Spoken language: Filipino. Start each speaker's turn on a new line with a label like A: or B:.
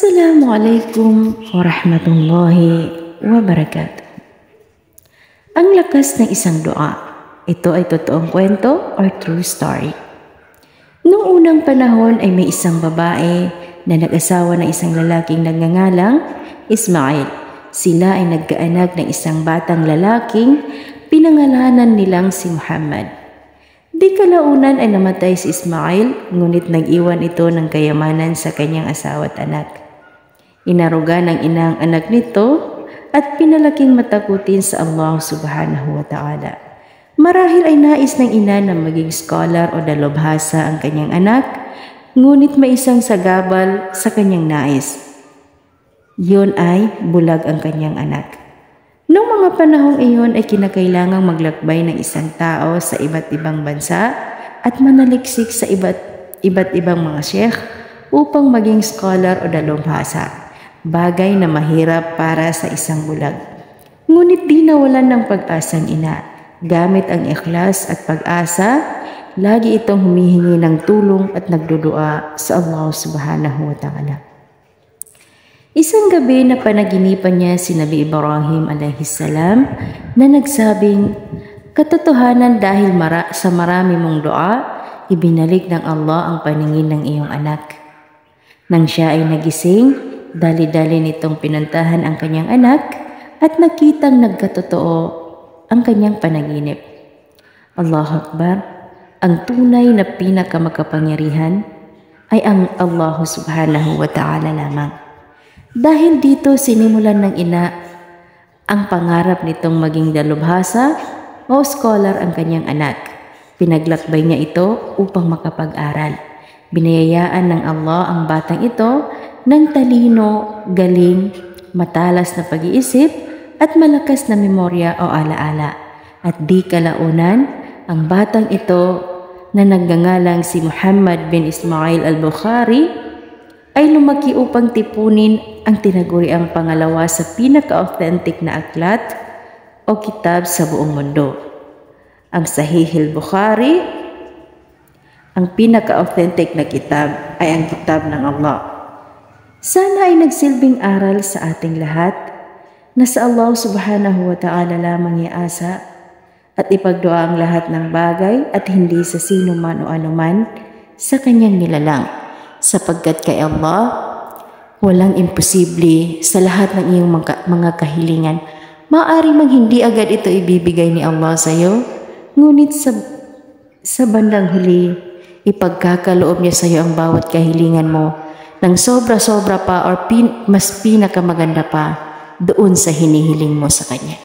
A: Assalamualaikum warahmatullahi wabarakatuh. Ang lakas ng isang dua. Ito ay totoong kwento or true story. Noong unang panahon ay may isang babae na nag-asawa ng isang lalaking nagngangalang Ismail. Sila ay nagkaanak ng isang batang lalaking pinangalanan nilang si Muhammad. Di kalaunan ay namatay si Ismail, ngunit nag-iwan ito ng kayamanan sa kanyang asawa at anak. Inaruga ng ina ang anak nito at pinalaking matakutin sa Allah subhanahu wa ta'ala. Marahil ay nais ng ina na maging scholar o dalubhasa ang kanyang anak, ngunit may isang sagabal sa kanyang nais. Yun ay bulag ang kanyang anak. Noong mga panahong iyon ay kinakailangang maglakbay ng isang tao sa iba't ibang bansa at manaliksik sa iba't ibang mga sheikh upang maging scholar o dalubhasa, bagay na mahirap para sa isang bulag. Ngunit di nawalan ng pag-asa ang ina. Gamit ang ikhlas at pag-asa, lagi itong humihingi ng tulong at nagdudua sa Allah subhanahu wa ta'ala. Isang gabi na panaginipan niya si Nabi Ibrahim alayhisalam na nagsabing, "Katotohanan dahil sa marami mong dua, ibinalik ng Allah ang paningin ng iyong anak." Nang siya ay nagising, dali-dali nitong pinuntahan ang kanyang anak at nakitang nagkatotoo ang kanyang panaginip. Allahu Akbar, ang tunay na pinakamakapangyarihan ay ang Allah subhanahu wa ta'ala lamang. Dahil dito sinimulan ng ina ang pangarap nitong maging dalubhasa o scholar ang kanyang anak. Pinaglakbay niya ito upang makapag-aral. Binayayaan ng Allah ang batang ito ng talino, galing, matalas na pag-iisip at malakas na memorya o alaala. At di kalaunan, ang batang ito na nagngangalang si Muhammad bin Ismail al-Bukhari ay lumaki upang tipunin ang tinaguriang pangalawa sa pinaka-authentic na aklat o kitab sa buong mundo. Ang Sahih al-Bukhari, ang pinaka-authentic na kitab ay ang kitab ng Allah. Sana ay nagsilbing aral sa ating lahat na sa Allah subhanahu wa ta'ala lamang iasa at ipagdua ang lahat ng bagay at hindi sa sino man o anuman sa kanyang nilalang. Sapagkat kay Allah, walang imposible sa lahat ng iyong mga kahilingan. Maaari mang hindi agad ito ibibigay ni Allah sa iyo, ngunit sa bandang huli, ipagkakaloob niya sa iyo ang bawat kahilingan mo ng sobra-sobra pa or mas pinakamaganda pa doon sa hinihiling mo sa Kanya.